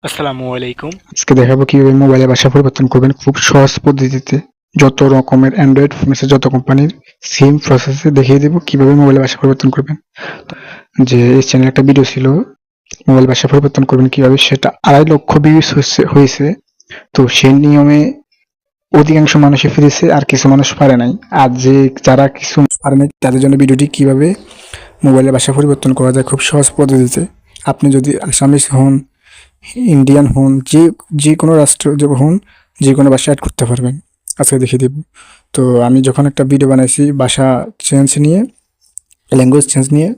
আসসালামু আলাইকুম। আজকে দেখাবো কিভাবে মোবাইলে ভাষা পরিবর্তন করবেন খুব সহজ পদ্ধতিতে। যত রকমের অ্যান্ড্রয়েড ফোন আছে, যত কোম্পানির সেম প্রসেসে দেখিয়ে দেবো কিভাবে মোবাইলে ভাষা পরিবর্তন করবেন। যে এই চ্যানেলে একটা ভিডিও ছিল, মোবাইল ভাষা পরিবর্তন করবেন কিভাবে, সেটা 2.5 লক্ষ ভিউজ হয়েছে। তো সেই নিয়মে অধিকাংশ মানুষই ফিরেছে, আর কিছু মানুষ পারে নাই। আর যারা কিছু মানুষ পারে নাই তাদের জন্য ভিডিওটি কিভাবে মোবাইলে ভাষা পরিবর্তন করা যায় খুব সহজ পদ্ধতিতে। আপনি যদি আসামিস হন, ইন্ডিয়ান হন, যে কোনো রাষ্ট্র হন, যে কোনো ভাষা অ্যাড করতে পারবেন। আজকে দেখিয়ে দেব। তো আমি যখন একটা ভিডিও বানাইছি ভাষা চেঞ্জ নিয়ে, ল্যাঙ্গুয়েজ চেঞ্জ নিয়ে,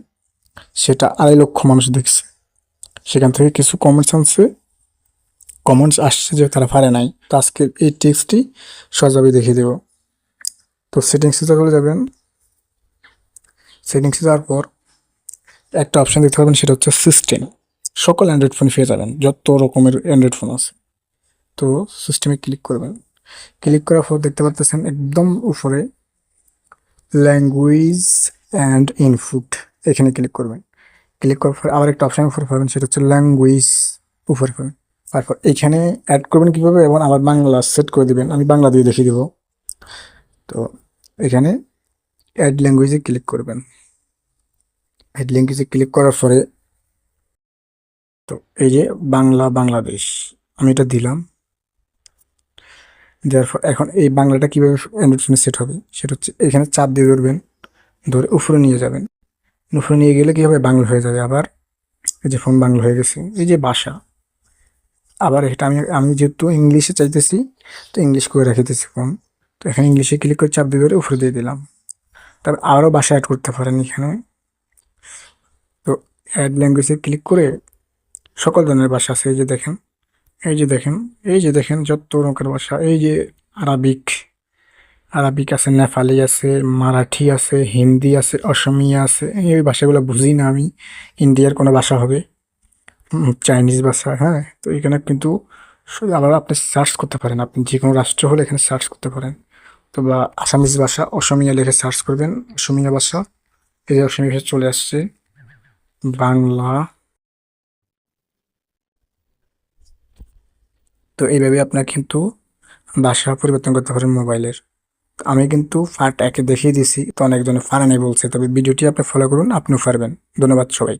সেটা 2.5 লক্ষ মানুষ দেখছে। সেখান থেকে কিছু কমেন্টস আসছে যে তারা পারে নাই। তো আজকে এই টেক্সটটি সহজভাবে দেখিয়ে দেব। তো সেটিংসে চলে যাবেন। সেটিংসে যাওয়ার পর একটা অপশন দেখতে পাবেন, সেটা হচ্ছে সিস্টেম। সকল অ্যান্ড্রয়েড ফোন পেয়ে যাবেন, যত রকমের অ্যান্ড্রয়েড ফোন আছে। তো সিস্টেমে ক্লিক করবেন। ক্লিক করার পর দেখতে পাচ্ছেন একদম উপরে ল্যাঙ্গুয়েজ অ্যান্ড ইনপুট, এখানে ক্লিক করবেন। ক্লিক করার পর আবার একটা অপশন উপরে পাবেন, সেটা হচ্ছে ল্যাঙ্গুয়েজ, উপরে পাবেন। তারপর এখানে অ্যাড করবেন কীভাবে, এবং আবার বাংলা সেট করে দিবেন। আমি বাংলা দিয়ে দেখিয়ে দেবো। তো এখানে অ্যাড ল্যাঙ্গুয়েজে ক্লিক করবেন। অ্যাড ল্যাঙ্গুয়েজে ক্লিক করার পরে তো এই যে বাংলাদেশ, আমি এটা দিলাম। দেওয়ার পর এখন এই বাংলাটা কীভাবে অ্যান্ড্রয়েড ফোনে সেট হবে, সেটা হচ্ছে এখানে চাপ দিয়ে ধরবেন, ধরে উপরে নিয়ে যাবেন। উপরে নিয়ে গেলে কী হবে, বাংলা হয়ে যাবে। আবার এই যে ফোন বাংলা হয়ে গেছে, এই যে ভাষা। আবার এটা আমি যেহেতু ইংলিশে চাইতেছি, তো ইংলিশ করে রেখেতেছি ফোন। তো এখানে ইংলিশে ক্লিক করে চাপ দিয়ে ধরে উপরে দিয়ে দিলাম। তারপর আরও ভাষা অ্যাড করতে পারেন এখানে। তো অ্যাড ল্যাঙ্গুয়েজে ক্লিক করে সকল ধরনের ভাষা আছে, এই যে দেখেন, এই যে দেখেন, এই যে দেখেন যত রকমের ভাষা। এই যে আরবিক, আরবিক আছে, নেপালি আছে, মারাঠি আছে, হিন্দি আছে, অসমিয়া আছে। এই ভাষাগুলো বুঝি না আমি, ইন্ডিয়ার কোনো ভাষা হবে, চাইনিজ ভাষা। হ্যাঁ, তো এখানে কিন্তু আবার আপনি সার্চ করতে পারেন। আপনি যে কোনো রাষ্ট্র হলে এখানে সার্চ করতে পারেন। তো বা আসামিজ ভাষা, অসমিয়া লিখে সার্চ করবেন, অসমিয়া ভাষা। এই যে অসমিয়া ভাষা চলে আসছে, বাংলা। তো এইভাবে আপনার কিন্তু ভাষা পরিবর্তন করতে পারেন মোবাইলের। আমি কিন্তু পার্ট 1 দেখিয়ে দিছি, তো অনেকজনে পারে নাই বলছে। তবে ভিডিওটি আপনি ফলো করুন, আপনিও পারবেন। ধন্যবাদ সবাই।